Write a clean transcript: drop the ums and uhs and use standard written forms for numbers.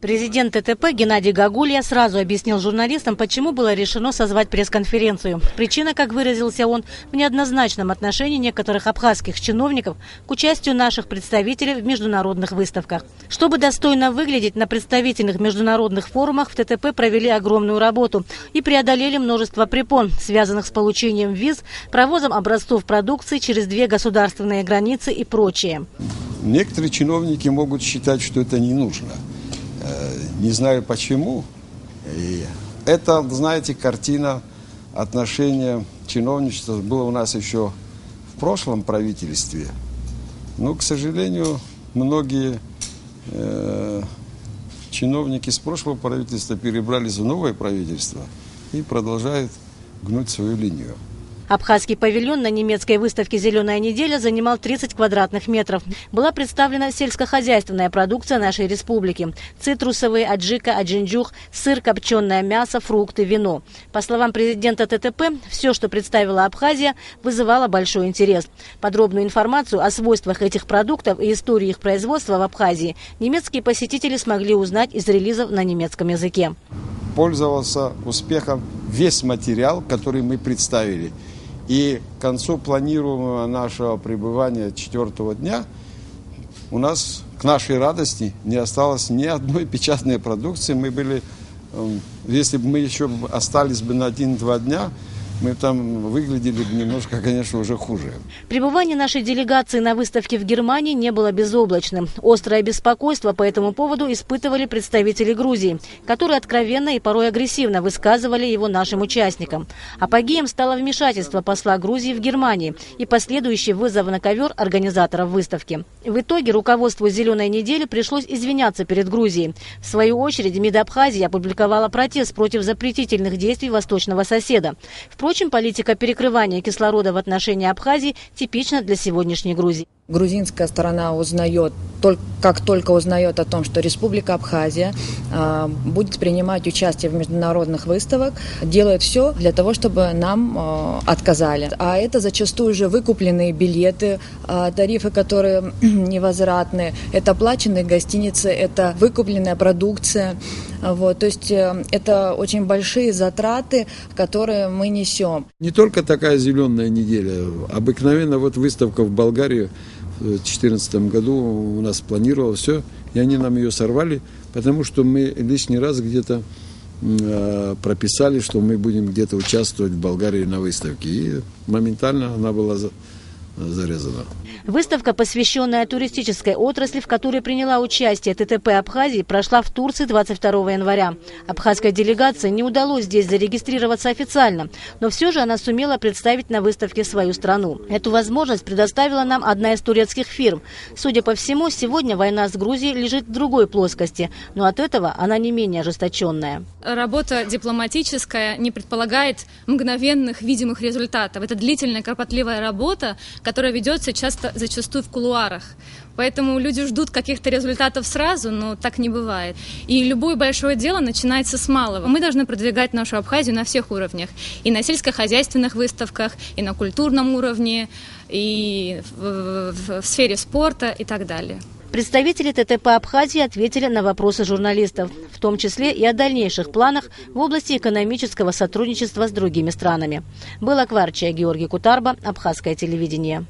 Президент ТТП Геннадий Гагулья сразу объяснил журналистам, почему было решено созвать пресс-конференцию. Причина, как выразился он, в неоднозначном отношении некоторых абхазских чиновников к участию наших представителей в международных выставках. Чтобы достойно выглядеть на представительных международных форумах, в ТТП провели огромную работу и преодолели множество препон, связанных с получением виз, провозом образцов продукции через 2 государственные границы и прочее. Некоторые чиновники могут считать, что это не нужно. Не знаю почему. И это, знаете, картина отношения чиновничества была у нас еще в прошлом правительстве. Но, к сожалению, многие чиновники с прошлого правительства перебрались в новое правительство и продолжают гнуть свою линию. Абхазский павильон на немецкой выставке «Зеленая неделя» занимал 30 квадратных метров. Была представлена сельскохозяйственная продукция нашей республики. Цитрусовые, аджика, аджинджух, сыр, копченое мясо, фрукты, вино. По словам президента ТТП, все, что представила Абхазия, вызывало большой интерес. Подробную информацию о свойствах этих продуктов и истории их производства в Абхазии немецкие посетители смогли узнать из релизов на немецком языке. Пользовался успехом весь материал, который мы представили. И к концу планируемого нашего пребывания 4-го дня у нас, к нашей радости, не осталось ни одной печатной продукции. Мы были, если бы мы еще остались бы на 1-2 дня, мы там выглядели бы немножко, конечно, уже хуже. Пребывание нашей делегации на выставке в Германии не было безоблачным. Острое беспокойство по этому поводу испытывали представители Грузии, которые откровенно и порой агрессивно высказывали его нашим участникам. Апогеем стало вмешательство посла Грузии в Германии и последующий вызов на ковер организаторов выставки. В итоге руководству «Зеленой недели» пришлось извиняться перед Грузией. В свою очередь МИД Абхазии опубликовала протест против запретительных действий восточного соседа. Впрочем, политика перекрывания кислорода в отношении Абхазии типична для сегодняшней Грузии. Грузинская сторона узнает, как только узнает о том, что Республика Абхазия будет принимать участие в международных выставках, делает все для того, чтобы нам отказали. А это зачастую уже выкупленные билеты, тарифы, которые невозвратны, это оплаченные гостиницы, это выкупленная продукция. Вот, то есть это очень большие затраты, которые мы несем. Не только такая «Зеленая неделя». Обыкновенно вот выставка в Болгарии в 2014 году у нас планировалось все, и они нам ее сорвали, потому что мы лишний раз где-то прописали, что мы будем где-то участвовать в Болгарии на выставке. И моментально она была зарезана. Выставка, посвященная туристической отрасли, в которой приняла участие ТТП Абхазии, прошла в Турции 22 января. Абхазской делегации не удалось здесь зарегистрироваться официально, но все же она сумела представить на выставке свою страну. Эту возможность предоставила нам одна из турецких фирм. Судя по всему, сегодня война с Грузией лежит в другой плоскости, но от этого она не менее ожесточенная. Работа дипломатическая не предполагает мгновенных видимых результатов. Это длительная, кропотливая работа, которая ведется зачастую в кулуарах. Поэтому люди ждут каких-то результатов сразу, но так не бывает. И любое большое дело начинается с малого. Мы должны продвигать нашу Абхазию на всех уровнях. И на сельскохозяйственных выставках, и на культурном уровне, и в сфере спорта и так далее. Представители ТТП Абхазии ответили на вопросы журналистов, в том числе и о дальнейших планах в области экономического сотрудничества с другими странами. Была Кварчия, Георгий Кутарба, Абхазское телевидение.